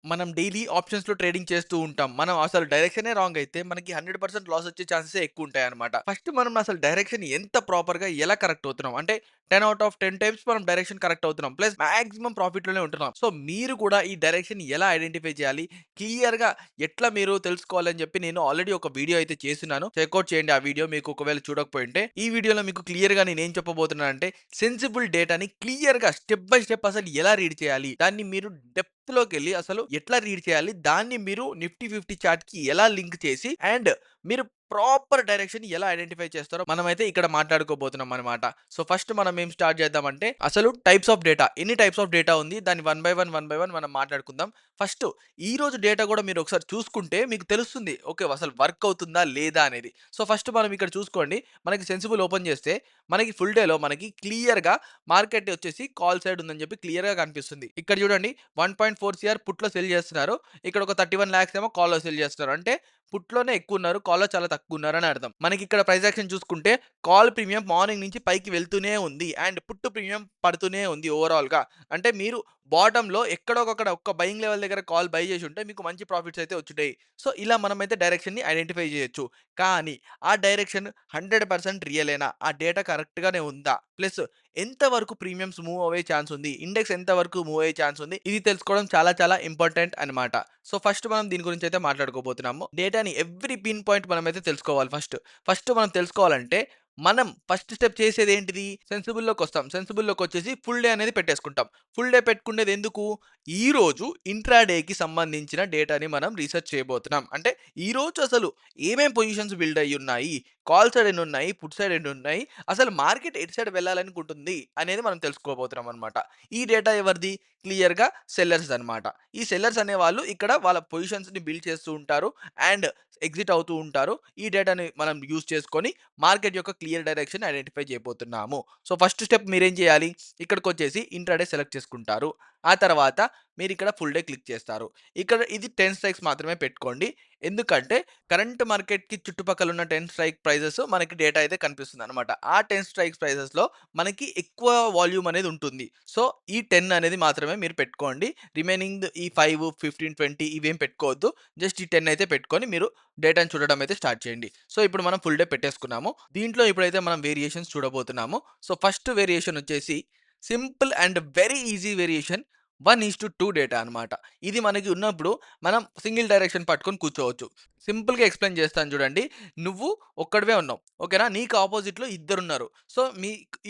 మనం డైలీ ఆప్షన్స్‌లో ట్రేడింగ్ చేస్తూ ఉంటాం. మనం అసలు డైరెక్షనే రాంగ్ అయితే మనకి 100% లాస్ వచ్చే ఛాన్సెసే ఎక్కువుంటాయన్నమాట. ఫస్ట్ మనం అసలు డైరెక్షన్ ఎంత ప్రాపర్‌గా ఎలా కరెక్ట్ అవుతున్నాం. అంటే 10 ఔట్ ఆఫ్ 10 టైమ్స్ మనం డైరెక్షన్ కరెక్ట్ అవుతున్నాం. ప్లస్ మాక్సిమం ప్రాఫిట్‌లోనే ఉంటున్నాం. సో, మీరు కూడా ఈ డైరెక్షన్ ఎలా ఐడెంటిఫై చేయాలి? క్లియర్‌గా ఎట్లా మీరు తెలుసుకోవాలని చెప్పి నేను ఆల్రెడీ ఒక వీడియో అయితే చేస్తున్నాను. చెక్‌ఔట్ చేయండి ఆ వీడియో మీకు ఒకవేళ చూడకపోయుంటే. ఈ వీడియోలో మీకు క్లియర్‌గా నేనేం చెప్పబోతున్నానంటే సెన్సిబుల్ డేటాని క్లియర్‌గా స్టెప్ బై స్టెప్ అసలు ఎలా రీడ్ చేయాలి? దాన్ని మీరు డెప్త్‌లోకెళ్ళి అసలు ఎట్లా రీడ్ చేయాలి? దాన్ని మీరు నిఫ్టీ 50 చార్ట్‌కి ఎలా లింక్ చేసి అండ్ మీరు ప్రాపర్ డైరెక్షన్ ఎలా ఐడెంటిఫై చేస్తారో మనమైతే ఇక్కడ మాట్లాడుకోబోతున్నాం అన్నమాట. సో, ఫస్ట్ మనం ఏం స్టార్ట్ చేద్దామంటే అసలు టైప్స్ ఆఫ్ డేటా. ఎన్ని టైప్స్ ఆఫ్ డేటా ఉంది? దాన్ని వన్ బై వన్ మనం మాట్లాడుకుందాం. ఫస్ట్ ఈరోజు డేటా కూడా మీరు ఒకసారి చూసుకుంటే మీకు తెలుస్తుంది. ఓకే. అసలు వర్క్ అవుతుందా? లేదా? అనేది. సో, ఫస్ట్ మనం ఇక్కడ చూసుకోండి. మనకి సెన్సిబుల్ ఓపెన్ చేస్తే మనకి ఫుల్ డేలో మనకి క్లియర్‌గా మార్కెట్ వచ్చేసి కాల్ సైడ్ ఉందని చెప్పి క్లియర్‌గా కనిపిస్తుంది. ఇక్కడ చూడండి 1.4 సీఆర్ పుట్‌లో సెల్ చేస్తున్నారు. ఇక్కడ ఒక 31 లాక్స్ ఏమో కాల్‌లో సెల్ చేస్తున్నారు. అంటే పుట్‌లోనే ఎక్కువున్నారు. కాల్‌లో చాలా తక్కువున్నారని అర్థం. మనకిక్కడ ప్రైస్ యాక్షన్ చూసుకుంటే కాల్ ప్రీమియం మార్నింగ్ నుంచి పైకి వెళ్తూనే ఉంది. అండ్ పుట్ ప్రీమియం పడుతూనే ఉంది ఓవరాల్‌గా. అంటే మీరు బాటమ్‌లో ఎక్కడో ఒకక్కడ ఒక్క బయింగ్ లెవెల్ దగ్గర కాల్ బై చేసి ఉంటే మీకు మంచి ప్రాఫిట్స్ అయితే వచ్చుంటాయి. సో, ఇలా మనమైతే డైరెక్షన్‌ని ఐడెంటిఫై చేయొచ్చు. కానీ ఆ డైరెక్షన్ 100% రియలేనా? ఆ డేటా కరెక్ట్‌గానే ఉందా? ప్లస్ ఎంత వరకు ప్రీమియమ్స్ మూవ్ అవ్వే ఛాన్స్ ఉంది? ఇండెక్స్ ఎంత వరకు మూవ్ అయ్యే ఛాన్స్ ఉంది? ఇది తెలుసుకోవడం చాలా చాలా ఇంపార్టెంట్ అన్నమాట. సో, ఫస్ట్ మనం దీని గురించి అయితే మాట్లాడుకోబోతున్నాము. డేటాని ఎవ్రి పిన్ పాయింట్ మనమైతే తెలుసుకోవాలి ఫస్ట్. ఫస్ట్ మనం తెలుసుకోవాలంటే మనం ఫస్ట్ స్టెప్ చేసేదేంటిది? సెన్సిబుల్‌లోకొస్తాం. సెన్సిబుల్‌లోకొచ్చేసి ఫుల్ డే అనేది పెట్టేసుకుంటాం. ఫుల్ డే పెట్టుకునేది ఎందుకు? ఈరోజు ఇంట్రాడేకి సంబంధించిన డేటాని మనం రీసెర్చ్ చేయబోతున్నాం. అంటే ఈరోజు అసలు ఏమేం పొజిషన్స్ బిల్డ్ అయ్యున్నాయి? కాల్ సైడ్ ఎన్నున్నాయి? పుట్ సైడ్ ఎన్నున్నాయి? అసలు మార్కెట్ ఎటు సైడ్ వెళ్ళాలనుకుంటుంది అనేది మనం తెలుసుకోబోతున్నాం అనమాట. ఈ డేటా ఎవరిది? క్లియర్‌గా సెల్లర్స్ అనమాట. ఈ సెల్లర్స్ అనేవాళ్ళు ఇక్కడ వాళ్ళ పొజిషన్స్‌ని బిల్డ్ చేస్తూ ఉంటారు. అండ్ ఎగ్జిట్ అవుతూ ఉంటారు. ఈ డేటాని మనం యూజ్ చేసుకొని మార్కెట్ యొక్క క్లియర్ డైరెక్షన్ ఐడెంటిఫై చేయబోతున్నాము. సో, ఫస్ట్ స్టెప్ మీరేం చేయాలి? ఇక్కడికొచ్చేసి ఇంట్రాడే సెలెక్ట్ చేసుకుంటారు. ఆ తర్వాత మీరిక్కడ ఫుల్ డే క్లిక్ చేస్తారు. ఇక్కడ ఇది 10 స్ట్రైక్స్ మాత్రమే పెట్టుకోండి. ఎందుకంటే కరెంట్ మార్కెట్‌కి చుట్టుపక్కల ఉన్న 10 స్ట్రైక్ ప్రైజెస్ మనకి డేటా అయితే కనిపిస్తుందనమాట. ఆ 10 స్ట్రైక్స్ ప్రైజెస్‌లో మనకి ఎక్కువ వాల్యూమ్ అనేది ఉంటుంది. సో, ఈ 10 అనేది మాత్రమే మీరు పెట్టుకోండి. రిమైనింగ్ ఈ 5, 15, 20 ఇవేం పెట్టుకోవద్దు. జస్ట్ ఈ 10 అయితే పెట్టుకొని మీరు డేటాను చూడడం అయితే స్టార్ట్ చేయండి. సో, ఇప్పుడు మనం ఫుల్ డే పెట్టేసుకున్నాము. దీంట్లో ఇప్పుడైతే మనం వేరియేషన్స్ చూడబోతున్నాము. సో, ఫస్ట్ వేరియేషన్ వచ్చేసి simple and very easy variation 1:2 data అనమాట. ఇది మనకి ఉన్నప్పుడు మనం సింగిల్ డైరెక్షన్ పట్టుకొని కూర్చోవచ్చు. సింపుల్‌గా ఎక్స్‌ప్లెయిన్ చేస్తాను చూడండి. నువ్వు ఒక్కడివే ఉన్నావు. ఓకేనా? నీకు అపోజిట్‌లో ఇద్దరున్నారు. సో,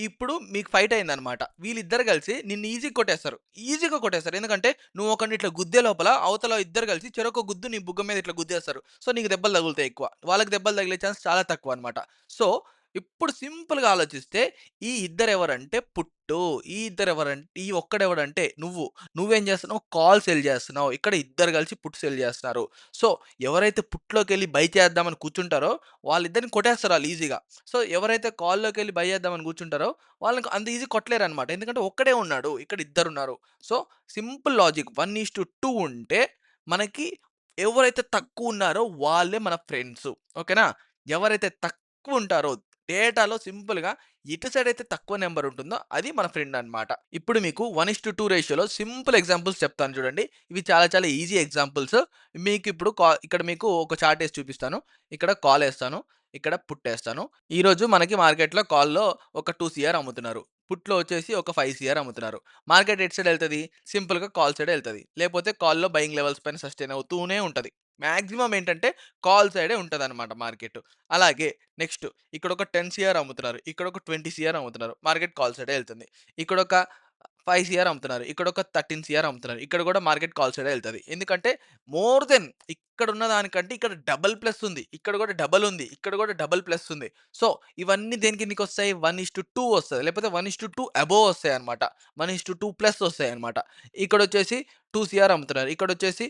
ఇప్పుడు మీకు ఫైట్ అయిందనమాట. వీళ్ళిద్దరు కలిసి నిన్ను ఈజీగా కొట్టేస్తారు. ఈజీగా కొట్టేస్తారు. ఎందుకంటే నువ్వు ఒకడిని ఇట్లా గుద్దే లోపల అవతల ఇద్దరు కలిసి చెరొక గుద్దు నీ బుగ్గ మీద ఇట్లా గుద్దేస్తారు. సో, నీకు దెబ్బలు తగులుతాయి ఎక్కువ. వాళ్ళకి దెబ్బలు తగిలే ఛాన్స్ చాలా తక్కువనమాట. సో, ఇప్పుడు సింపుల్‌గా ఆలోచిస్తే ఈ ఇద్దరెవరంటే పుట్టు. ఈ ఇద్దరెవరంటే ఈ ఒక్కడెవడంటే నువ్వు. నువ్వేం చేస్తున్నావు? కాల్ సెల్ చేస్తున్నావు. ఇక్కడ ఇద్దరు కలిసి పుట్ సెల్ చేస్తున్నారు. సో, ఎవరైతే పుట్‌లోకెళ్ళి బై చేద్దామని కూర్చుంటారో వాళ్ళిద్దరిని కొట్టేస్తారు ఆళ్ళు ఈజీగా. సో, ఎవరైతే కాల్‌లోకెళ్ళి బై చేద్దామని కూర్చుంటారో వాళ్ళని అంత ఈజీగా కొట్టలేరనమాట. ఎందుకంటే ఒక్కడే ఉన్నాడు. ఇక్కడ ఇద్దరున్నారు. సో, సింపుల్ లాజిక్ 1:2 ఉంటే మనకి ఎవరైతే తక్కువున్నారో వాళ్ళే మన ఫ్రెండ్సు. ఓకేనా? ఎవరైతే తక్కువుంటారో డేటాలో సింపుల్‌గా ఎటు సైడ్ అయితే తక్కువ నంబర్ ఉంటుందో అది మన ఫ్రెండ్ అన్నమాట. ఇప్పుడు మీకు 1:2 రేషియోలో సింపుల్ ఎగ్జాంపుల్స్ చెప్తాను చూడండి. ఇవి చాలా చాలా ఈజీ ఎగ్జాంపుల్స్. మీకిప్పుడు ఇక్కడ మీకు ఒక చార్ట్ ఏసి చూపిస్తాను. ఇక్కడ కాల్ ఏస్తాను. ఇక్కడ పుట్ ఏస్తాను. ఈరోజు మనకి మార్కెట్‌లో కాల్‌లో ఒక 2 సీఆర్ అమ్ముతున్నారు. పుట్‌లో వచ్చేసి ఒక 5 సీఆర్ అమ్ముతున్నారు. మార్కెట్ ఎటు సైడ్ ఎళ్తది? సింపుల్‌గా కాల్ సైడే ఎళ్తది. లేపోతే కాల్‌లో బయింగ్ లెవెల్స్ పైన సస్టైన్ అవుతూనే ఉంటది. మాక్సిమం ఏంటంటే కాల్ సైడే ఉంటదన్నమాట మార్కెట్. అలాగే నెక్స్ట్ ఇక్కడొక 10 సీఆర్ అమ్ముతున్నారు. ఇక్కడొక 20 సీఆర్ అమ్ముతున్నారు. మార్కెట్ కాల్ సైడే ఎళ్తుంది. ఇక్కడొక 5 సీఆర్ అమ్ముతున్నారు. ఇక్కడొక 13 సీఆర్ అమ్ముతున్నారు. ఇక్కడ గూడా మార్కెట్ కాల్ సైడే ఎళ్తది. ఎందుకంటే మోర్ దెన్ ఇక్కడున్న దానికంటే ఇక్కడ డబుల్ ప్లస్ ఉంది. ఇక్కడ గూడా డబుల్ ఉంది. ఇక్కడ గూడా డబుల్ ప్లస్ ఉంది. సో, ఇవన్నీ దేని కిందకొస్తాయి? 1:2 వస్తది. లేకపోతే 1:2 అబోవ్ వస్తాయన్నమాట. 1:2 ప్లస్ వస్తాయన్నమాట. ఇక్కడొచ్చేసి 2 సీఆర్ అమ్ముతున్నారు. ఇక్కడొచ్చేసి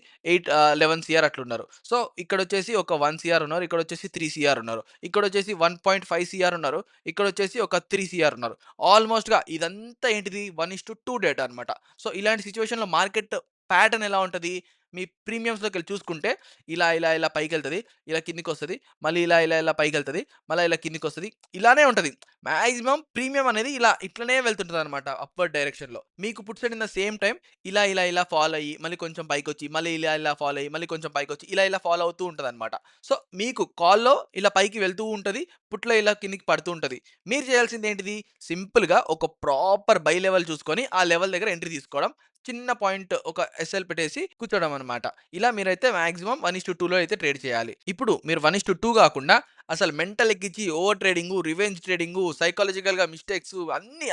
11 సీఆర్ అట్లున్నారు. సో, ఇక్కడొచ్చేసి ఒక 1 సీఆర్ ఉన్నారు. ఇక్కడొచ్చేసి 3 సీఆర్ ఉన్నారు. ఇక్కడొచ్చేసి 1.5 సీఆర్ ఉన్నారు. ఇక్కడొచ్చేసి ఒక 3 సీఆర్ ఉన్నారు. ఆల్‌మోస్ట్‌గా ఇదంతా ఏంటిది 1:2 డేటా అన్నమాట. సో, ఇలాంటి సిట్యుయేషన్‌లో మార్కెట్ ప్యాటర్న్ ఎలా ఉంటది? మీ ప్రీమియమ్స్‌లోకెళ్ళి చూసుకుంటే ఇలా పైకెళ్తది. ఇలా కిందకొస్తది. మళ్ళీ ఇలా పైకెళ్తది. మళ్ళా ఇలా కిందకొస్తది. ఇలానే ఉంటది. మాక్సిమం ప్రీమియం అనేది ఇట్లనే వెళ్తుంటదనమాట అప్‌వర్డ్ డైరెక్షన్‌లో. మీకు put side in the same time ఇలా ఫాల్ అయ్యి, మళ్ళీ కొంచెం పైకొచ్చి, మళ్ళీ ఇలా ఫాల్ అయ్యి, మళ్ళీ కొంచెం పైకొచ్చి, ఇలా ఫాల్ అవుతూ ఉంటదనమాట. సో, మీకు కాల్‌లో ఇలా పైకి వెళ్తూ ఉంటది. పుట్‌లో ఇలా కిందకి పడుతూ ఉంటది. మీరు చేయాల్సిందేంటిది? సింపుల్‌గా ఒక ప్రాపర్ బై లెవెల్ చూసుకొని, ఆ లెవెల్ దగ్గర ఎంట్రీ తీసుకోవడం. చిన్న పాయింట్ ఒక ఎస్ఎల్ పెట్టేసి కూర్చోవడం అనమాట. ఇలా మీరైతే మాక్సిమం 1:2లో అయితే ట్రేడ్ చేయాలి. ఇప్పుడు మీరు 1:2 గాకుండా అసలు మెంటల్ ఎక్కిచ్చి ఓవర్ ట్రేడింగు, రివెంజ్ ట్రేడింగు, సైకాలజికల్‌గా మిస్టేక్స్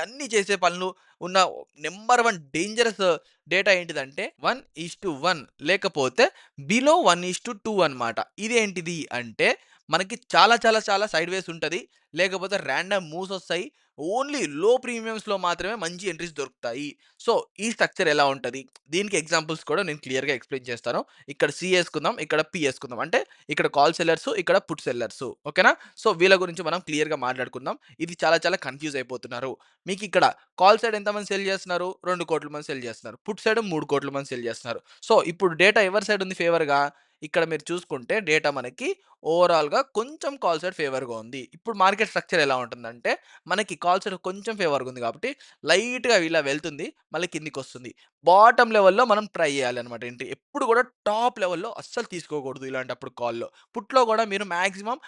అన్నీ చేసే పనులు ఉన్న నంబర్ 1 డేంజరస్ డేటా ఏంటిదంటే 1:1 లేకపోతే బిలో 1:2 అనమాట. ఇదేంటిది అంటే మనకి చాలా సైడ్ వేస్ ఉంటది. లేకపోతే రాండమ్ మూవ్స్ ఒస్తాయి. ఓన్లీ లో ప్రీమియమ్స్‌లో మాత్రమే మంచి ఎంట్రీస్ దొరుకుతాయి. సో, ఈ స్ట్రక్చర్ ఎలా ఉంటది? దీనికి ఎగ్జాంపుల్స్ కూడా నేను క్లియర్‌గా ఎక్స్‌ప్లెయిన్ చేస్తాను. ఇక్కడ సి యేసుకుందాం. ఇక్కడ పి యేసుకుందాం. అంటే ఇక్కడ కాల్ సెల్లర్స్, ఇక్కడ పుట్ సెల్లర్స్. ఓకేనా? సో, వీళ్ళ గురించి మనం క్లియర్‌గా మాట్లాడుకుందాం. ఇది చాలా కన్‌ఫ్యూజ్ అయిపోతున్నారు. మీకిక్కడ కాల్ సైడ్ ఎంతమంది సెల్ చేస్తున్నారు? 2,00,00,000 మంది సెల్ చేస్తున్నారు. పుట్ సైడ్ 3,00,00,000 మంది సెల్ చేస్తున్నారు. సో, ఇప్పుడు డేటా ఎవరి సైడ్ ఉంది ఫేవర్‌గా? ఇక్కడ మీరు చూసుకుంటే డేటా మనకి ఓవరాల్‌గా కొంచెం కాల్ సైడ్ ఫేవర్‌గా ఉంది. ఇప్పుడు మార్కెట్ స్ట్రక్చర్ ఎలా ఉంటుందంటే, మనకి కాల్ సైడ్ కొంచెం ఫేవర్‌గా ఉంది కాబట్టి లైట్‌గా ఇలా వెళ్తుంది. మళ్ళీ కిందకొస్తుంది. బాటమ్ లెవెల్‌లో మనం ట్రై చేయాలన్నమాట ఎంట్రీ. ఎప్పుడు కూడా టాప్ లెవెల్‌లో అస్సలు తీసుకోకూడదు ఇలాంటప్పుడు కాల్‌లో. పుట్‌లో కూడా మీరు మాక్సిమం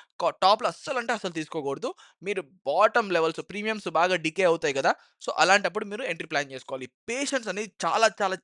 టాప్‌లో అస్సలంటే అస్సలు తీసుకోకూడదు. మీరు బాటమ్ లెవెల్స్ ప్రీమియమ్స్ బాగా డికే అవుతాయి కదా! సో, అలాంటప్పుడు మీరు ఎంట్రీ ప్లాన్ చేసుకోవాలి. పేషెన్స్ అనేది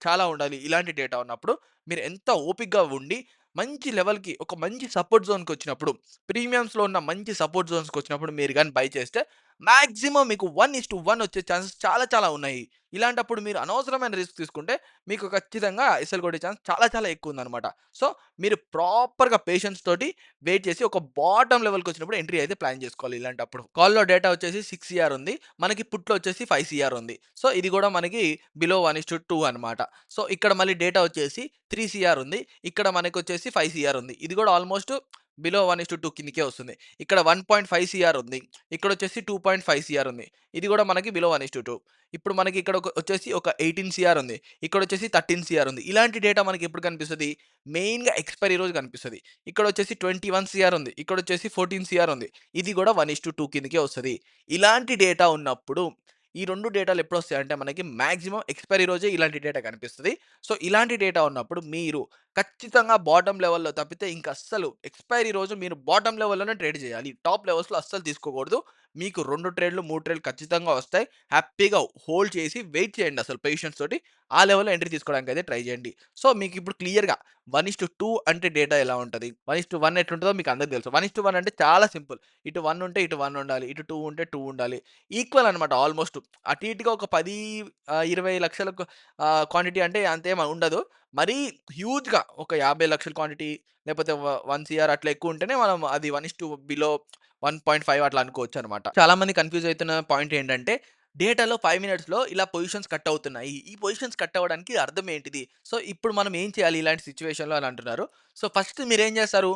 చాలా ఉండాలి. ఇలాంటి డేటా ఉన్నప్పుడు. మీరు ఎంత ఓపికగా ఉండి మంచి లెవెల్‌కి ఒక మంచి సపోర్ట్ జోన్‌కొచ్చినప్పుడు, ప్రీమియమ్స్‌లో ఉన్న మంచి సపోర్ట్ జోన్స్‌కొచ్చినప్పుడు మీరు గాని బై చేస్తే మాక్సిమం మీకు 1:1 వచ్చే ఛాన్సెస్ చాలా ఉన్నాయి. ఇలాంటప్పుడు మీరు అనవసరమైన రిస్క్ తీసుకుంటే మీకు ఖచ్చితంగా ఎస్ఎల్ కొట్టే ఛాన్స్ చాలా ఎక్కువుందనమాట. సో, మీరు ప్రాపర్‌గా పేషెన్స్ తోటి వెయిట్ చేసి ఒక బాటమ్ లెవెల్‌కొచ్చినప్పుడు ఎంట్రీ అయితే ప్లాన్ చేసుకోవాలి ఇలాంటప్పుడు. కాల్‌లో డేటా వచ్చేసి 6 సీఆర్ ఉంది. మనకి పుట్‌లో వచ్చేసి 5 సీఆర్ ఉంది. సో, ఇది కూడా మనకి బిలో 1:2 అనమాట. సో, ఇక్కడ మళ్ళీ డేటా వచ్చేసి 3 సీఆర్ ఉంది. ఇక్కడ మనకొచ్చేసి 5 సీఆర్ ఉంది. ఇది కూడా ఆల్‌మోస్ట్ బిలో 1:2 కిందకే వస్తుంది. ఇక్కడ 1.5 సీఆర్ ఉంది. ఇక్కడొచ్చేసి 2.5 సీఆర్ ఉంది. ఇది కూడా మనకి బిలో 1:2. ఇప్పుడు మనకి ఇక్కడ వచ్చేసి ఒక 18 సీఆర్ ఉంది. ఇక్కడొచ్చేసి 13 సీఆర్ ఉంది. ఇలాంటి డేటా మనకి ఎప్పుడు కనిపిస్తది? మెయిన్‌గా ఎక్స్‌పైరీ రోజు కనిపిస్తది. ఇక్కడొచ్చేసి 21 సీఆర్ ఉంది. ఇక్కడొచ్చేసి 14 సీఆర్ ఉంది. ఇది కూడా 1:2 కిందకే వస్తది. ఇలాంటి డేటా ఉన్నప్పుడు ఈ 2 డేటాలు ఎప్పుడొస్తాయంటే మనకి మాక్సిమం ఎక్స్‌పైరీ రోజే ఇలాంటి డేటా కనిపిస్తది. సో, ఇలాంటి డేటా ఉన్నప్పుడు మీరు ఖచ్చితంగా బాటమ్ లెవెల్‌లో తప్పితే ఇంక అస్సలు ఎక్స్‌పైరీ రోజు మీరు బాటమ్ లెవెల్‌లోనే ట్రేడ్ చేయాలి. టాప్ లెవెల్స్‌లో అస్సలు తీసుకోకూడదు. మీకు 2 ట్రేడ్‌లు, 3 ట్రేడ్‌లు ఖచ్చితంగా వస్తాయి. హ్యాపీగా హోల్డ్ చేసి వెయిట్ చేయండి అసలు పేషెన్స్ తోటి. ఆ లెవెల్‌లో ఎంట్రీ తీసుకోవడానికైతే ట్రై చేయండి. సో, మీకిప్పుడు క్లియర్‌గా 1:2 అంటే డేటా ఎలా ఉంటది? 1:1 ఎట్లుంటదో మీకు అందరికి తెలుసు. 1:1 అంటే చాలా సింపుల్. ఇటు 1 ఉంటే ఇటు 1 ఉండాలి. ఇటు 2 ఉంటే 2 ఉండాలి. ఈక్వల్ అనమాట ఆల్‌మోస్ట్. అటు ఇటుగా ఒక 10, 20 లక్షలకు క్వాంటిటీ అంటే అంతేం ఉండదు. మరీ హ్యూజ్‌గా ఒక 50,00,000 క్వాంటిటీ లేకపోతే 1 సీఆర్ అట్లా ఎక్కువ ఉంటేనే మనం అది 1:2 బిలో 1.5 అట్లా అనుకోవచ్చనమాట. చాలా మంది కన్‌ఫ్యూజ్ అయితున్న పాయింట్ ఏంటంటే డేటాలో 5 మినిట్స్‌లో ఇలా పొజిషన్స్ కట్ అవుతున్నాయి. ఈ పొజిషన్స్ కట్ అవ్వడానికి అర్థం ఏంటిది? సో, ఇప్పుడు మనం ఏం చేయాలి ఇలాంటి సిట్యుయేషన్‌లో అని అంటున్నారు. సో, ఫస్ట్ మీరేం చేస్తారు?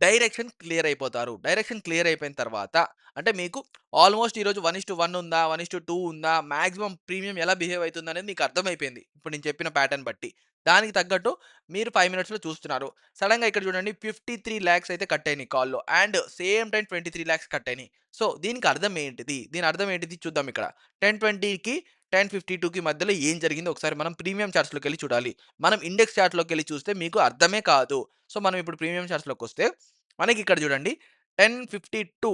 డైరెక్షన్ క్లియర్ అయిపోతారు. డైరెక్షన్ క్లియర్ అయిపోయిన తర్వాత అంటే మీకు ఆల్‌మోస్ట్ ఈరోజు 1:1 ఉందా? 1:2 ఉందా? మాక్సిమం ప్రీమియం ఎలా బిహేవ్ అయితుందనేది మీకు అర్థమైపోయింది. ఇప్పుడు నేను చెప్పిన ప్యాటర్న్ బట్టి. దానికి తగ్గట్టు మీరు 5 మినిట్స్‌లో చూస్తున్నారు. సడెన్‌గా ఇక్కడ చూడండి 53,00,000 అయితే కట్ అయినాయి కాల్‌లో. అండ్ సేమ్ టైమ్ 23,00,000 కట్ అయినాయి. సో, దీనికి అర్థం ఏంటిది? దీని అర్థం ఏంటిది చూద్దాం ఇక్కడ. 10:20కి 10:52కి మధ్యలో ఏం జరిగిందో ఒకసారి మనం ప్రీమియం చార్ట్స్‌లోకెళ్ళి చూడాలి. మనం ఇండెక్స్ చార్ట్‌లోకెళ్ళి చూస్తే మీకు అర్థమే కాదు. సో, మనం ఇప్పుడు ప్రీమియం చార్ట్స్‌లోకొస్తే మనకి ఇక్కడ చూడండి 10:52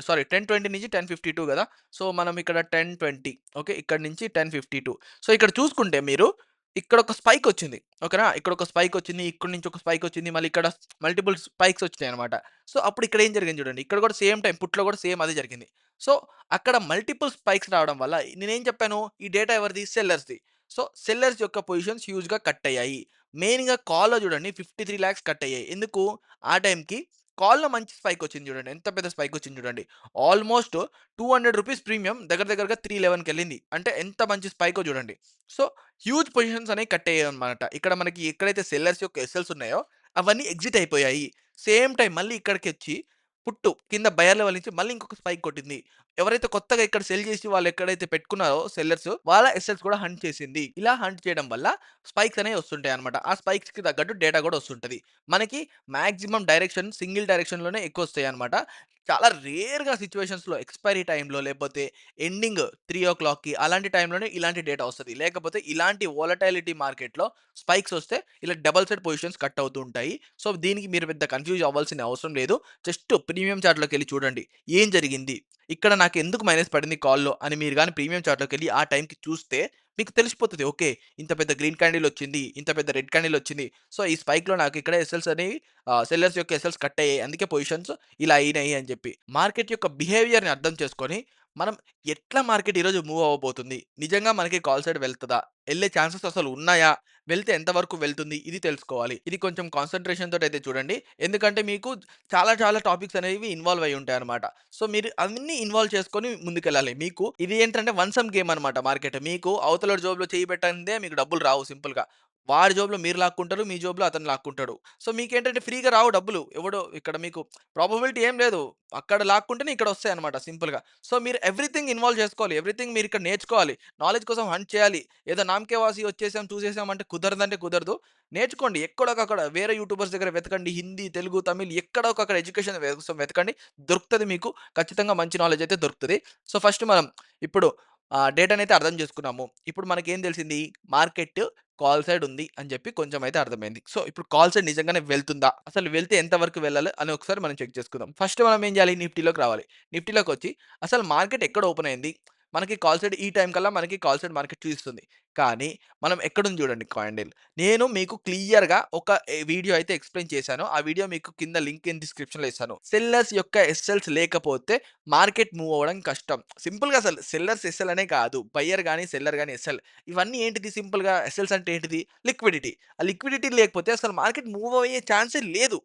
సారీ 10:20 నుంచి 10:52 గదా! సో, మనం ఇక్కడ 10:20 ఓకే. ఇక్కడి నుంచి 10:52 సో, ఇక్కడ చూసుకుంటే మీరు ఇక్కడొక స్పైకొచ్చింది. ఓకేనా? ఇక్కడొక స్పైకొచ్చింది. ఇక్కడి నుంచి ఒక స్పైకొచ్చింది. మళ్ళీ ఇక్కడ మల్టిపుల్ స్పైక్స్ వచ్చినాయన్నమాట. సో, అప్పుడు ఇక్కడ ఏం జరిగింది చూడండి. ఇక్కడ కూడా సేమ్ టైమ్ పుట్‌లో కూడా సేమ్ అదే జరిగింది. సో, అక్కడ మల్టిపుల్ స్పైక్స్ రావడం వల్ల నేనేం చెప్పాను? ఈ డేటా ఎవరిది? సెల్లర్స్‌ది. సో, సెల్లర్స్ యొక్క పొజిషన్స్ హ్యూజ్‌గా కట్ అయ్యాయి. మెయిన్‌గా కాల్‌లో చూడండి 53,00,000 కట్ అయ్యాయి. ఎందుకు? ఆ టైంకి కాల్‌లో మంచి స్పైకొచ్చింది చూడండి. ఎంత పెద్ద స్పైకొచ్చింది చూడండి. ఆల్‌మోస్ట్ రూ. 200 ప్రీమియం దగ్గరగా 311కెళ్ళింది. అంటే ఎంత మంచి స్పైకో చూడండి. సో, హ్యూజ్ పొజిషన్స్ అనేవి కట్ అయ్యాయన్నమాట. ఇక్కడ మనకి ఎక్కడైతే సెల్లర్స్ యొక్క ఎస్ఎల్స్ ఉన్నాయో అవన్నీ ఎగ్జిట్ అయిపోయాయి. సేమ్ టైమ్ మళ్ళీ ఇక్కడికొచ్చి పుట్టు కింద బయర్ లెవెల్ నుంచి మళ్ళీ ఇంకొక స్పైక్ కొట్టింది. ఎవరైతే కొత్తగా ఇక్కడ సెల్ చేసి వాళ్ళు ఎక్కడైతే పెట్టుకున్నారో సెల్లర్స్ వాళ్ళ ఎస్ఎల్స్ కూడా హంట్ చేసింది. ఇలా హంట్ చేయడం వల్ల స్పైక్స్ అనేవి వస్తుంటాయన్నమాట. ఆ స్పైక్స్‌కి తగ్గట్టు డేటా కూడా వస్తుంటది. మనకి మాక్సిమం డైరెక్షన్ సింగిల్ డైరెక్షన్‌లోనే ఎక్కువొస్తాయన్నమాట. చాలా రేర్‌గా సిట్యుయేషన్స్‌లో ఎక్స్‌పైరీ టైమ్‌లో లేపోతే ఎండింగ్ 3:00కి అలాంటి టైంలోనే ఇలాంటి డేటా వస్తది. లేకపోతే ఇలాంటి వోలటాలిటీ మార్కెట్‌లో స్పైక్స్ వస్తే ఇలా డబుల్ సైడ్ పొజిషన్స్ కట్ అవుతూ ఉంటాయి. సో, దీనికి మీరు పెద్ద కన్‌ఫ్యూజ్ అవ్వాల్సిన అవసరం లేదు. జస్ట్ ప్రీమియం చార్ట్‌లోకెళ్ళి చూడండి. ఏం జరిగింది? ఇక్కడ నాకెందుకు మైనస్ పడింది కాల్‌లో అని మీరు గాని ప్రీమియం చార్ట్‌లోకెళ్ళి ఆ టైంకి చూస్తే మీకు తెలిసిపోతది. ఓకే. ఇంత పెద్ద గ్రీన్ క్యాండిల్ వచ్చింది. ఇంత పెద్ద రెడ్ క్యాండిల్ వచ్చింది. సో, ఈ స్పైక్‌లో నాకు ఇక్కడ ఎస్ఎల్స్ అనేవి సెల్లర్స్ యొక్క ఎస్ఎల్స్ కట్ అయ్యాయి. అందుకే పొజిషన్స్ ఇలా అయినాయి అని చెప్పి. మార్కెట్ యొక్క బిహేవియర్‌ని అర్థం చేసుకొని మనం ఎట్లా మార్కెట్ ఈరోజు మూవ్ అవ్వబోతుంది? నిజంగా మనకి కాల్ సైడ్ వెళ్తదా? ఎళ్ళే ఛాన్సెస్ అసలు ఉన్నాయా? వెళ్తే ఎంత వరకు వెళ్తుంది? ఇది తెలుసుకోవాలి. ఇది కొంచెం కాన్సంట్రేషన్ తోటైతే చూడండి. ఎందుకంటే మీకు చాలా చాలా టాపిక్స్ అనేవి ఇన్వాల్వ్ అయ్యి ఉంటాయన్నమాట. సో, మీరు అవన్నీ ఇన్వాల్వ్ చేసుకొని ముందుకెళ్ళాలి. మీకు ఇది ఏంటంటే వన్ సమ్ గేమ్ అన్నమాట మార్కెట్. మీకు అవతలోడి జోబులో చెయ్యి పెట్టందే మీకు డబ్బులు రావు సింపుల్‌గా. వాడి జోబులో మీరు లాక్కుంటారు. మీ జోబులో అతను లాక్కుంటాడు. సో, మీకేంటంటే ఫ్రీగా రావు డబ్బులు. ఎవడో ఇక్కడ మీకు ప్రాబబిలిటీ ఏం లేదు. అక్కడ లాక్కుంటేనే ఇక్కడ వస్తాయన్నమాట సింపుల్‌గా. సో, మీరు ఎవ్రీథింగ్ ఇన్వాల్వ్ చేసుకోవాలి. ఎవ్రీథింగ్ మీరిక్కడ నేర్చుకోవాలి. నాలెడ్జ్ కోసం హంట్ చేయాలి. ఏదో నామకే వాసి వచ్చేసాం, చూసేసాం అంటే కుదరదంటే కుదరదు. నేర్చుకోండి. ఎక్కడొకక్కడ వేరే యూట్యూబర్స్ దగ్గర వెతకండి. హిందీ, తెలుగు, తమిళ్ ఎక్కడో ఒకక్కడ ఎడ్యుకేషన్ కోసం వెతకండి. దొరుకుతది మీకు. ఖచ్చితంగా మంచి నాలెడ్జ్ అయితే దొరుకుతది. సో, ఫస్ట్ మనం ఇప్పుడు డేటానైతే అర్థం చేసుకున్నాము. ఇప్పుడు మనకేం తెలిసింది? మార్కెట్ కాల్ సైడ్ ఉంది అని చెప్పి కొంచెం అయితే అర్థమైంది. సో, ఇప్పుడు కాల్ సైడ్ నిజంగానే వెళ్తుందా? అసలు వెళ్తే ఎంత వరకు వెళ్ళాలి అని ఒకసారి మనం చెక్ చేసుకుందాం. ఫస్ట్ మనం ఏం చేయాలి? నిఫ్టీలోకి రావాలి. నిఫ్టీలోకొచ్చి అసలు మార్కెట్ ఎక్కడ ఓపెన్ అయింది? మనకి కాల్ సైడ్ ఈ టైం కల్లా మనకి కాల్ సైడ్ మార్కెట్ చూపిస్తుంది. కానీ మనం ఎక్కడుంది చూడండి కాండిల్. నేను మీకు క్లియర్‌గా ఒక వీడియో అయితే ఎక్స్‌ప్లెయిన్ చేశాను. ఆ వీడియో మీకు కింద లింక్ ఇన్ డిస్క్రిప్షన్‌లో ఇస్తాను. సెల్లర్స్ యొక్క ఎస్ఎల్స్ లేకపోతే మార్కెట్ మూవ్ అవ్వడం కష్టం. సింపుల్‌గా అసలు సెల్లర్స్ ఎస్ఎల్ అనే కాదు. బయ్యర్ గాని, సెల్లర్ గాని ఎస్ఎల్. ఇవన్నీ ఏంటిది సింపుల్‌గా ఎస్ఎల్స్ అంటే ఏంటిది? లిక్విడిటీ. ఆ లిక్విడిటీ లేకపోతే అసలు మార్కెట్ మూవ్ అయ్యే ఛాన్సే లేదు.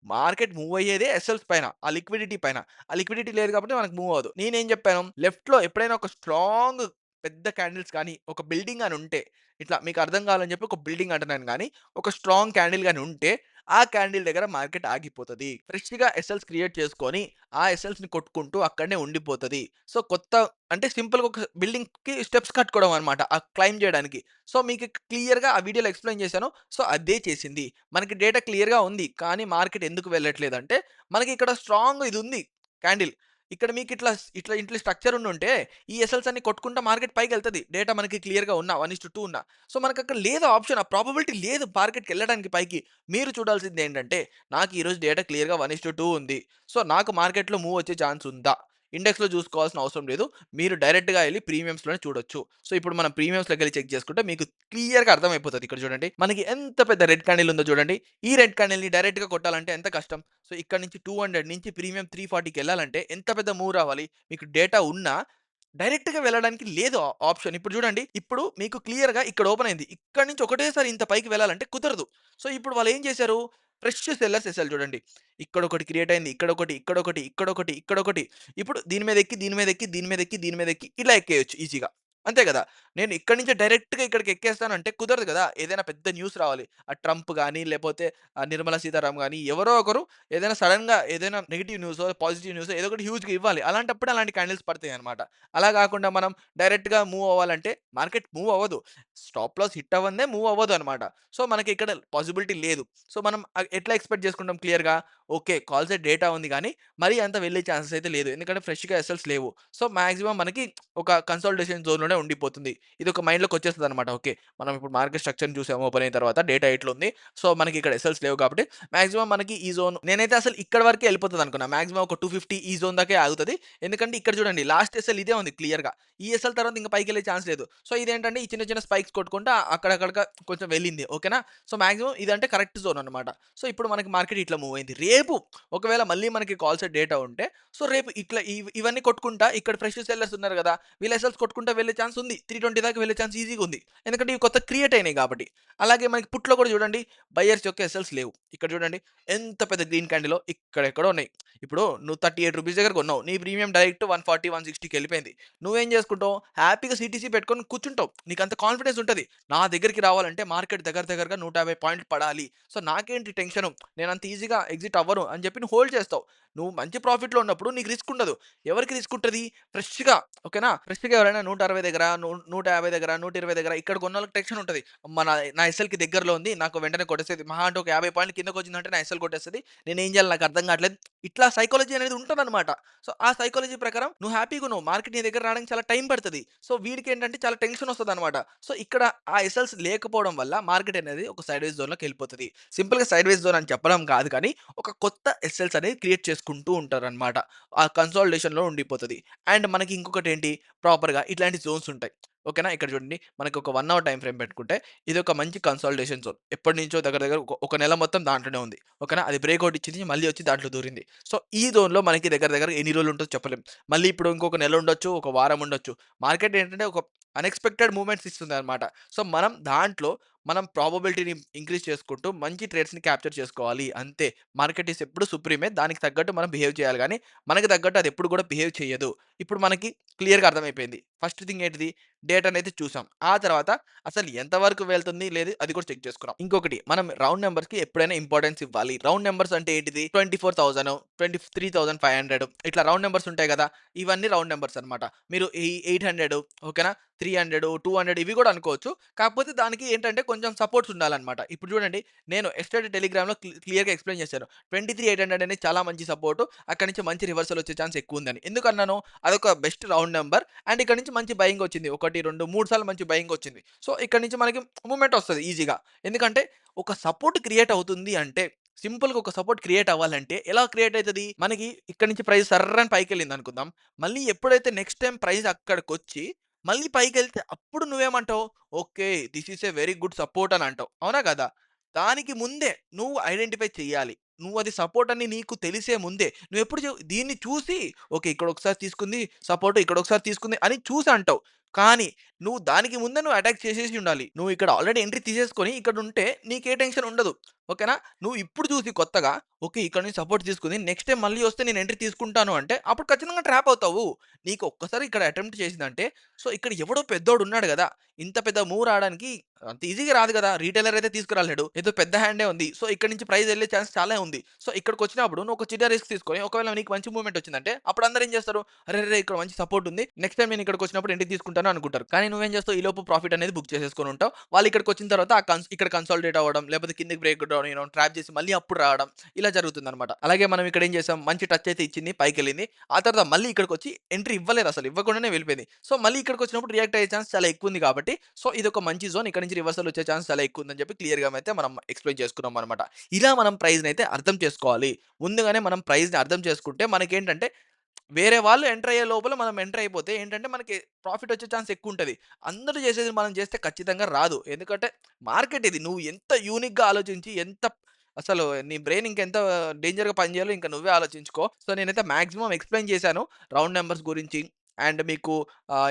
మార్కెట్ మూవ్ అయ్యేదే ఎస్ఎల్స్ పైన. ఆ లిక్విడిటీ పైన. ఆ లిక్విడిటీ లేదు కాబట్టి మనకు మూవ్ అవ్వదు. నేనేం చెప్పాను? లెఫ్ట్‌లో ఎప్పుడైనా ఒక స్ట్రాంగ్ పెద్ద క్యాండిల్స్ గాని, ఒక బిల్డింగ్ గాని ఉంటే, ఇట్లా మీకు అర్థం కావాలని చెప్పి ఒక బిల్డింగ్ అంటున్నాను గానీ, ఒక స్ట్రాంగ్ క్యాండిల్ గాని ఉంటే, ఆ క్యాండిల్ దగ్గర మార్కెట్ ఆగిపోతది. ఫ్రెష్‌గా ఎస్ఎల్స్ క్రియేట్ చేసుకొని, ఆ ఎస్ఎల్స్‌ని కొట్టుకుంటూ అక్కడనే ఉండిపోతది. సో, కొత్త అంటే సింపుల్‌గా ఒక బిల్డింగ్‌కి స్టెప్స్ కట్టుకోవడం అన్నమాట. ఆ క్లైంబ్ చేయడానికి. సో, మీకు క్లియర్‌గా ఆ వీడియోలో ఎక్స్‌ప్లెయిన్ చేశాను. సో, అదే చేసింది. మనకి డేటా క్లియర్‌గా ఉంది. కానీ మార్కెట్ ఎందుకు వెళ్ళట్లేదంటే, మనకి ఇక్కడ స్ట్రాంగ్ ఇది ఉంది క్యాండిల్. ఇక్కడ మీకు ఇట్లా స్ట్రక్చర్ ఉండుంటే, ఈ ఎస్ఎల్స్ అన్ని కొట్టుకుంటా మార్కెట్ పైకెళ్తది. డేటా మనకి క్లియర్‌గా ఉన్నా 1:2 ఉన్నా. సో, మనకక్కడ లేదు ఆప్షన్. ఆ ప్రాబబిలిటీ లేదు మార్కెట్‌కెళ్ళడానికి పైకి. మీరు చూడాల్సిందేంటంటే, నాకు ఈరోజు డేటా క్లియర్‌గా 1:2 ఉంది. సో, నాకు మార్కెట్‌లో మూవ్ వచ్చే ఛాన్స్ ఉందా? ఇండెక్స్‌లో చూసుకోవాల్సిన అవసరం లేదు. మీరు డైరెక్ట్‌గా ఎళ్లి ప్రీమియమ్స్‌లోనే చూడొచ్చు. సో, ఇప్పుడు మనం ప్రీమియమ్స్‌లోకెళ్ళి చెక్ చేసుకుంటే మీకు క్లియర్‌గా అర్థమైపోతది. ఇక్కడ చూడండి. మనకి ఎంత పెద్ద రెడ్ క్యాండిల్ ఉందో చూడండి. ఈ రెడ్ క్యాండిల్‌ని డైరెక్ట్‌గా కొట్టాలంటే ఎంత కష్టం. సో, ఇక్కడ నుంచి 200 నుంచి ప్రీమియం 340కెళ్ళాలంటే ఎంత పెద్ద మూవ్ రావాలి. మీకు డేటా ఉన్నా డైరెక్ట్‌గా వెళ్ళడానికి లేదు ఆప్షన్. ఇప్పుడు చూడండి. ఇప్పుడు మీకు క్లియర్‌గా ఇక్కడ ఓపెన్ అయింది. ఇక్కడి నుంచి ఒకటేసారి ఇంత పైకి వెళ్ళాలంటే కుదరదు. సో, ఇప్పుడు వాళ్ళేం చేశారు? ఫ్రెష్ సెల్లర్స్ ఎసారు చూడండి. ఇక్కడొకటి క్రియేట్ అయింది. ఇక్కడొకటి, ఇక్కడొకటి, ఇక్కడొకటి, ఇక్కడొకటి. ఇప్పుడు దీని మీద ఎక్కి, దీని మీద ఎక్కి, దీని మీద ఎక్కి, దీని మీద ఎక్కి ఇలా ఎక్కేయొచ్చు ఈజీగా. అంతే కదా! నేను ఇక్కడి నుంచే డైరెక్ట్‌గా ఇక్కడికి ఎక్కేస్తానంటే కుదరదు కదా! ఏదైనా పెద్ద న్యూస్ రావాలి. ట్రంప్ గాని, లేపోతే నిర్మలా సీతారామన్ గాని ఎవరో ఒకరు ఏదైనా సడెన్‌గా ఏదైనా నెగెటివ్ న్యూసో, పాజిటివ్ న్యూసో ఏదో ఒకటి హ్యూజ్‌గా ఇవ్వాలి. అలాంటప్పుడే అలాంటి క్యాండిల్స్ పడతాయన్నమాట. అలా గాకుండా మనం డైరెక్ట్‌గా మూవ్ అవ్వాలంటే మార్కెట్ మూవ్ అవ్వదు. స్టాప్ లాస్ హిట్ అవ్వందే మూవ్ అవ్వదన్నమాట. సో, మనకి ఇక్కడ పాసిబిలిటీ లేదు. సో, మనం ఎట్లా ఎక్స్‌పెక్ట్ చేసుకుంటాం క్లియర్‌గా ఓకే. కాల్ సైడ్ డేటా ఉంది గానీ, మరీ అంత వెళ్ళే ఛాన్సెస్ అయితే లేదు. ఎందుకంటే ఫ్రెష్‌గా ఎస్ఎల్స్ లేవు. సో, మాక్సిమం మనకి ఒక కన్సాలిడేషన్ జోన్‌లోనే ఉండిపోతుంది. ఇది ఒక మైండ్‌లోకి వచ్చేస్తదన్నమాట. ఓకే. మనం ఇప్పుడు మార్కెట్ స్ట్రక్చర్‌ని చూసాము ఓపెన్ అయిన తర్వాత డేటా ఇట్లుంది. సో, మనకి ఇక్కడ ఎస్ఎల్స్ లేవు కాబట్టి మాక్సిమం మనకి ఈ జోన్ నేనైతే అసలు ఇక్కడి వరకే ఎళ్ళిపోతదనుకున్నా. మాక్సిమం ఒక 250 ఈ జోన్ దాకే ఆగుతది. ఎందుకంటే ఇక్కడ చూడండి లాస్ట్ ఎస్ఎల్ ఇదే ఉంది క్లియర్‌గా. ఈ ఎస్ఎల్ తర్వాత ఇంక పైకెళ్ళే ఛాన్స్ లేదు. సో, ఇదేంటంటే ఈ చిన్న చిన్న స్పైక్స్ కొట్టుకుంటా అక్కడక్కడక కొంచెం వెళ్ళింది. ఓకేనా? సో, మాక్సిమం ఇదంటే కరెక్ట్ జోన్ అన్నమాట. సో, ఇప్పుడు మనకి మార్కెట్ ఇట్లా మూవ్ అయింది. రేపు ఒకవేళ మళ్ళీ మనకి కాల్ సైడ్ డేటా ఉంటే సో, రేపు ఇట్లా ఇవన్నీ కొట్టుకుంటా ఇక్కడ ఫ్రెష్ సెల్లర్స్ ఉన్నారు గదా! వీళ్ళ ఎస్ఎల్స్ కొట్టుకుంటా వెళ్ళే ఛాన్స్ ఉంది. 320 దాకా వెళ్ళే ఛాన్స్ ఈజీగా ఉంది. ఎందుకంటే ఇవి కొత్తగా క్రియేట్ అయినాయి కాబట్టి. అలాగే మనకి పుట్‌లో కూడా చూడండి బయర్స్ యొక్క ఎస్ఎల్స్ లేవు. ఇక్కడ చూడండి ఎంత పెద్ద గ్రీన్ క్యాండిలో ఇక్కడెక్కడో ఉన్నాయి. ఇప్పుడు నువ్వు రూ. 38 దగ్గర కొన్నావు. నీ ప్రీమియం డైరెక్ట్ 140, 160కెళ్ళిపోయింది. నువ్వేం చేసుకుంటావు? హ్యాపీగా సీటీసీ పెట్టుకొని కూర్చుంటావు. నీకంత కాన్ఫిడెన్స్ ఉంటది. నా దగ్గరికి రావాలంటే మార్కెట్ దగ్గరగా 150 పాయింట్లు పడాలి. సో, నాకేంటి టెన్షను? నేనంత ఈజీగా ఎగ్జిట్ అవ్వను అని చెప్పి నువ్వు హోల్డ్ చేస్తావు. నువ్వు మంచి ప్రాఫిట్‌లో ఉన్నప్పుడు నీకు రిస్క్ ఉండదు. ఎవరికి రిస్క్ ఉంటది? ఫ్రెష్‌గా ఓకేనా? ఫ్రెష్‌గా ఎవరైనా 160 దగ్గర, 150 దగ్గర, 120 దగ్గర ఇక్కడ కొన్నోళ్ళకి టెన్షన్ ఉంటది. అమ్మ! నా ఎస్ఎల్‌కి దగ్గరలో ఉంది. నాకు వెంటనే కొట్టేస్తది. మహా అంటే ఒక 50 పాయింట్లు కిందకొచ్చిందంటే నా ఎస్ఎల్ కొట్టేస్తది. నేనేం చేయాలో నాకు అర్థం కావట్లేదు. ఇట్లా సైకాలజీ అనేది ఉంటదనమాట. సో, ఆ సైకాలజీ ప్రకారం నువ్వు హ్యాపీగున్నావు. మార్కెట్ నీ దగ్గర రావడానికి చాలా టైం పడతది. సో, వీడికేంటంటే చాలా టెన్షన్ వస్తదనమాట. సో, ఇక్కడ ఆ ఎస్ఎల్స్ లేకపోవడం వల్ల మార్కెట్ అనేది ఒక సైడ్‌వేస్ జోన్‌లోకెళ్ళిపోతది. సింపుల్‌గా సైడ్‌వేస్ జోన్ అని చెప్పడం కాదు కానీ, ఒక కొత్త ఎస్ఎల్స్ అనేది క్రియేట్ చేసుకుంటూ ఉంటారనమాట. ఆ కన్సాలిడేషన్‌లో ఉండిపోతది. అండ్ మనకి ఇంకొకటేంటి ప్రాపర్‌గా ఇట్లాంటి జోన్స్ ఉంటాయి. ఓకేనా? ఇక్కడ చూడండి మనకి ఒక 1 అవర్ టైమ్ ఫ్రేమ్ పెట్టుకుంటే ఇదొక మంచి కన్సాలిడేషన్ జోన్. ఎప్పటినుంచో దగ్గర ఒక నెల మొత్తం దాంట్లోనే ఉంది. ఓకేనా? అది బ్రేక్‌ఔట్ ఇచ్చింది. మళ్ళీ వచ్చి దాంట్లో దూరింది. సో, ఈ జోన్‌లో మనకి దగ్గర ఎన్ని రోజులు ఉంటదో చెప్పలేం. మళ్ళీ ఇప్పుడు ఇంకొక నెల ఉండొచ్చు. ఒక వారం ఉండొచ్చు. మార్కెట్ ఏంటంటే ఒక అన్‌ఎక్స్‌పెక్టెడ్ మూవ్‌మెంట్స్ ఇస్తుందనమాట. సో, మనం దాంట్లో మనం ప్రాబబిలిటీని ఇంక్రీజ్ చేసుకుంటూ మంచి ట్రేడ్స్‌ని క్యాప్చర్ చేసుకోవాలి అంతే. మార్కెట్ ఈస్ ఎప్పుడు సుప్రీమే. దానికి తగ్గట్టు మనం బిహేవ్ చేయాలి గానీ, మనకి తగ్గట్టు అది ఎప్పుడు కూడా బిహేవ్ చేయదు. ఇప్పుడు మనకి క్లియర్‌గా అర్థమైపోయింది. ఫస్ట్ థింగ్ ఏంటిది? డేటానైతే చూసాం. ఆ తర్వాత అసలు ఎంత వరకు వెళ్తుంది లేదు అది కూడా చెక్ చేసుకున్నాం. ఇంకొకటి మనం రౌండ్ నంబర్స్‌కి ఎప్పుడైనా ఇంపార్టెన్స్ ఇవ్వాలి. రౌండ్ నంబర్స్ అంటే ఏంటిది? 24,000, 23,500 ఇట్లా రౌండ్ నంబర్స్ ఉంటాయి గదా! ఇవన్నీ రౌండ్ నంబర్స్ అన్నమాట. మీరు 800 ఓకేనా? 300, 200 ఇవి కూడా అనుకోవచ్చు. కాకపోతే దానికి ఏంటంటే కొంచెం సపోర్ట్స్ ఉండాలన్నమాట. ఇప్పుడు చూడండి నేను యెస్టర్‌డే టెలిగ్రామ్‌లో క్లియర్‌గా ఎక్స్‌ప్లెయిన్ చేశాను. 23,800 అనేది చాలా మంచి సపోర్ట్. అక్కడి నుంచి మంచి రివర్సల్ వచ్చే ఛాన్స్ ఎక్కువుందని. ఎందుకన్నాను? అదొక బెస్ట్ రౌండ్ నంబర్. అండ్ ఇక్కడ నుంచి మంచి బయింగ్ వచ్చింది. 1, 2, 3 సార్లు మంచి బయింగ్ వచ్చింది. సో, ఇక్కడ నుంచి మనకి మూవ్‌మెంట్ వస్తది ఈజీగా. ఎందుకంటే ఒక సపోర్ట్ క్రియేట్ అవుతుంది అంటే సింపుల్‌గా ఒక సపోర్ట్ క్రియేట్ అవ్వాలంటే ఎలా క్రియేట్ అయితది? మనకి ఇక్కడి నుంచి ప్రైస్ సర్రని పైకెళ్ళింది అనుకుందాం. మళ్ళీ ఎప్పుడైతే నెక్స్ట్ టైమ్ ప్రైస్ అక్కడికొచ్చి మళ్ళీ పైకెళ్తే అప్పుడు నువ్వేమంటావు? Okay. This is a very good support అని అంటావు. అవునా కదా? దానికి ముందే నువ్వు ఐడెంటిఫై చేయాలి. నువ్వది సపోర్ట్ అని నీకు తెలిసే ముందే నువ్వెప్పుడు దీన్ని చూసి ఓకే. ఇక్కడొకసారి తీసుకుంది సపోర్ట్, ఇక్కడొకసారి తీసుకుంది అని చూసి అంటావు. కానీ నువ్వు దానికి ముందే నువ్వు అటాక్ చేసేసి ఉండాలి. నువ్వు ఇక్కడ ఆల్రెడీ ఎంట్రీ తీసేసుకొని ఇక్కడుంటే నీకే టెన్షన్ ఉండదు. ఓకేనా? నువ్వు ఇప్పుడు చూసి కొత్తగా ఓకే. ఇక్కడ నుంచి సపోర్ట్ తీసుకుంది. నెక్స్ట్ టైమ్ మళ్ళీ వస్తే నేను ఎంట్రీ తీసుకుంటాను అంటే అప్పుడు ఖచ్చితంగా ట్రాప్ అవుతావు. నీకు ఒక్కసారి ఇక్కడ అటెంప్ట్ చేసిందంటే సో, ఇక్కడ ఎవడో పెద్దోడున్నాడు గదా! ఇంత పెద్ద మూవ్ రావడానికి అంత ఈజీగా రాదు గదా! రిటైలర్ అయితే తీసుకురాలేడు. ఏదో పెద్ద హ్యాండే ఉంది. సో, ఇక్కడి నుంచి ప్రైస్ ఎళ్ళే ఛాన్స్ చాలా ఉంది. సో, ఇక్కడికొచ్చినప్పుడు నువ్వు ఒక చిన్న రిస్క్ తీసుకొని ఒకవేళ నీకు మంచి మూవ్‌మెంట్ వచ్చిందంటే అప్పుడు అందరూ ఏం చేస్తారు? అరెరే! ఇక్కడ మంచి సపోర్ట్ ఉంది. నెక్స్ట్ టైమ్ నేను ఇక్కడికొచ్చినప్పుడు ఎంట్రీ తీసుకుంటాను అనుకుంటారు. కానీ నువ్వేం చేస్తావు? ఈలోపు ప్రాఫిట్ అనేది బుక్ చేసేసుకొని ఉంటావు. వాళ్ళు ఇక్కడికొచ్చిన తర్వాత ఆ ఇక్కడ కన్సాలిడేట్ అవ్వడం, లేకపోతే కిందకి బ్రేక్ డౌన్ అయ్యడం, ట్రాప్ చేసి మళ్ళీ అప్పుడు రావడం ఇలా జరుగుతుందన్నమాట. అలాగే మనం ఇక్కడ ఏం చేసాం? మంచి టచ్ అయితే ఇచ్చింది. పైకెళ్ళింది. ఆ తర్వాత మళ్ళీ ఇక్కడికొచ్చి ఎంట్రీ ఇవ్వలేదసలు. ఇవ్వకుండానే వెళ్ళిపోయింది. సో, మళ్ళీ ఇక్కడికొచ్చినప్పుడు రియాక్ట్ అయ్యే ఛాన్స్ చాలా ఎక్కువుంది కాబట్టి, సో, ఇదొక మంచి జోన్. ఇక్కడ నుంచి రివర్సల్ వచ్చే ఛాన్స్ చాలా ఎక్కువుందని చెప్పి క్లియర్‌గా అయితే మనం ఎక్స్‌ప్లెయిన్ చేసుకున్నామనమాట. ఇలా మనం ప్రైస్‌నైతే అర్థం చేసుకోవాలి. ముందుగానే మనం ప్రైస్‌ని అర్థం చేసుకుంటే మనకేంటంటే, వేరే వాళ్ళు ఎంటర్ అయ్యే లోపల మనం ఎంటర్ అయిపోతే ఏంటంటే, మనకి ప్రాఫిట్ వచ్చే ఛాన్స్ ఎక్కువుంటది. అందరూ చేసేది మనం చేస్తే ఖచ్చితంగా రాదు. ఎందుకంటే, మార్కెట్ ఇది. నువ్వు ఎంత యూనిక్‌గా ఆలోచించి, ఎంత అసలు నీ బ్రెయిన్ ఇంకెంత డేంజర్‌గా పనిచేయాలో ఇంక నువ్వే ఆలోచించుకో. సో, నేనైతే మాక్సిమం ఎక్స్‌ప్లెయిన్ చేశాను. రౌండ్ నంబర్స్ గురించి అండ్ మీకు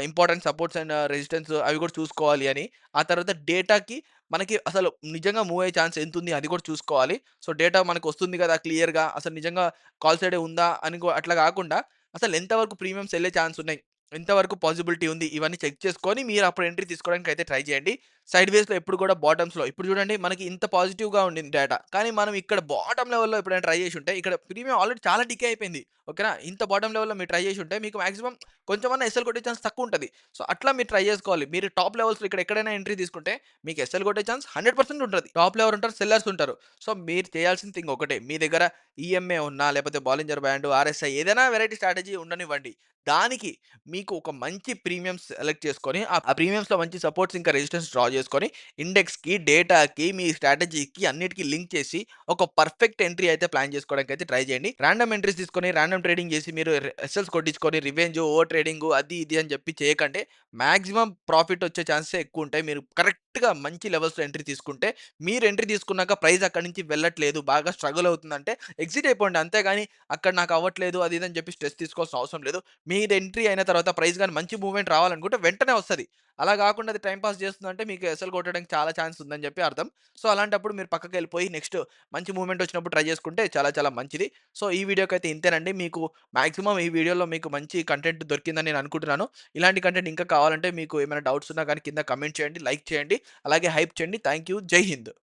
ఇంపార్టెంట్ సపోర్ట్స్ అండ్ రెసిస్టెన్స్ అవి కూడా చూసుకోవాలి అని. ఆ తర్వాత డేటాకి మనకి అసలు నిజంగా మూవ్ అయ్యే ఛాన్స్ ఎంతుంది అది కూడా చూసుకోవాలి. సో, డేటా మనకొస్తుంది కదా! క్లియర్‌గా అసలు నిజంగా కాల్ సైడే ఉందా అని అట్లా కాకుండా అసలు ఎంత వరకు ప్రీమియమ్స్ ఎళ్ళే ఛాన్స్ ఉన్నాయి. ఎంతవరకు పాజిబిలిటీ ఉంది. ఇవన్నీ చెక్ చేసుకొని మీరు అప్పుడు ఎంట్రీ తీసుకోవడానికి అయితే ట్రై చేయండి. సైడ్ వేస్‌లో ఎప్పుడు కూడా బాటమ్స్‌లో ఇప్పుడు చూడండి మనకి ఇంత పాజిటివ్‌గా ఉండింది డేటా. కానీ మనం ఇక్కడ బాటమ్ లెవెల్‌లో ఎప్పుడైనా ట్రై చేసుంటే ఇక్కడ ప్రీమియం ఆల్రెడీ చాలా డికే అయిపోయింది. ఓకేనా? ఇంత బాటమ్ లెవెల్‌లో మీరు ట్రై చేసుంటే మీకు మాక్సిమం కొంచెమన్నా ఎస్ఎల్ కొట్టే ఛాన్స్ తక్కువుంటది. సో, అట్లా మీరు ట్రై చేసుకోవాలి. మీరు టాప్ లెవెల్స్‌లో ఇక్కడ ఎక్కడైనా ఎంట్రీ తీసుకుంటే మీకు ఎస్ఎల్ కొట్టే ఛాన్స్ 100% ఉంటది. టాప్‌లో ఎవరుంటారు? సెల్లర్స్ ఉంటారు. సో, మీరు చేయాల్సిన థింగ్ ఒకటే. మీ దగ్గర ఈఎంఏ ఉన్నా, లేకపోతే బాలింజర్ బ్యాండ్, ఆర్ఎస్ఐ ఏదైనా వెరైటీ స్ట్రాటజీ ఉండనివ్వండి. దానికి మీకు ఒక మంచి ప్రీమియమ్స్ సెలెక్ట్ చేసుకొని, ఆ ప్రీమియమ్స్‌లో మంచి సపోర్ట్స్ ఇంకా రెసిస్టెన్స్ డ్రా చేసుకొని, ఇండెక్స్‌కి, డేటాకి, మీ స్ట్రాటజీకి అన్నిటికి లింక్ చేసి, ఒక పర్ఫెక్ట్ ఎంట్రీ అయితే ప్లాన్ చేసుకోవడానికైతే ట్రై చేయండి. రాండమ్ ఎంట్రీస్ తీసుకొని, రాండమ్ ట్రేడింగ్ చేసి మీరు ఎస్ఎల్స్ కొట్టించుకొని, రివెంజ్, ఓవర్ ట్రేడింగ్ అది ఇది అని చెప్పి చేయకండి. మాక్సిమం ప్రాఫిట్ వచ్చే ఛాన్సెస్ ఎక్కువుంటాయి. మీరు కరెక్ట్‌గా మంచి లెవెల్స్‌లో ఎంట్రీ తీసుకుంటే, మీరు ఎంట్రీ తీసుకున్నాక ప్రైస్ అక్కడి నుంచి వెళ్ళట్లేదు, బాగా స్ట్రగుల్ అవుతుందంటే ఎగ్జిట్ అయిపోండి. అంతేగాని అక్కడ నాకు అవ్వట్లేదు అది ఇది అని చెప్పి స్ట్రెస్ తీసుకోవాల్సిన అవసరం లేదు. మీరు ఎంట్రీ అయిన తర్వాత ప్రైస్ గాని మంచి మూవ్‌మెంట్ రావాలనుకుంటే వెంటనే వస్తది. అలా గాకుండా అది టైమ్ పాస్ చేస్తుందంటే మీకు ఎస్ఎల్ కొట్టడానికి చాలా ఛాన్స్ ఉందని చెప్పి అర్థం. సో, అలాంటప్పుడు మీరు పక్కకెళ్ళిపోయి నెక్స్ట్ మంచి మూవ్‌మెంట్ వచ్చినప్పుడు ట్రై చేసుకుంటే చాలా చాలా మంచిది. సో, ఈ వీడియోకైతే ఇంతేనండి. మీకు మాక్సిమం ఈ వీడియోలో మీకు మంచి కంటెంట్ దొరికిందని నేను అనుకుంటున్నాను. ఇలాంటి కంటెంట్ ఇంకా కావాలంటే మీకు ఏమైనా డౌట్స్ ఉన్నా గాని కింద కామెంట్ చేయండి, లైక్ చేయండి, అలాగే హైప్ చేయండి. Thank you. జై హింద్.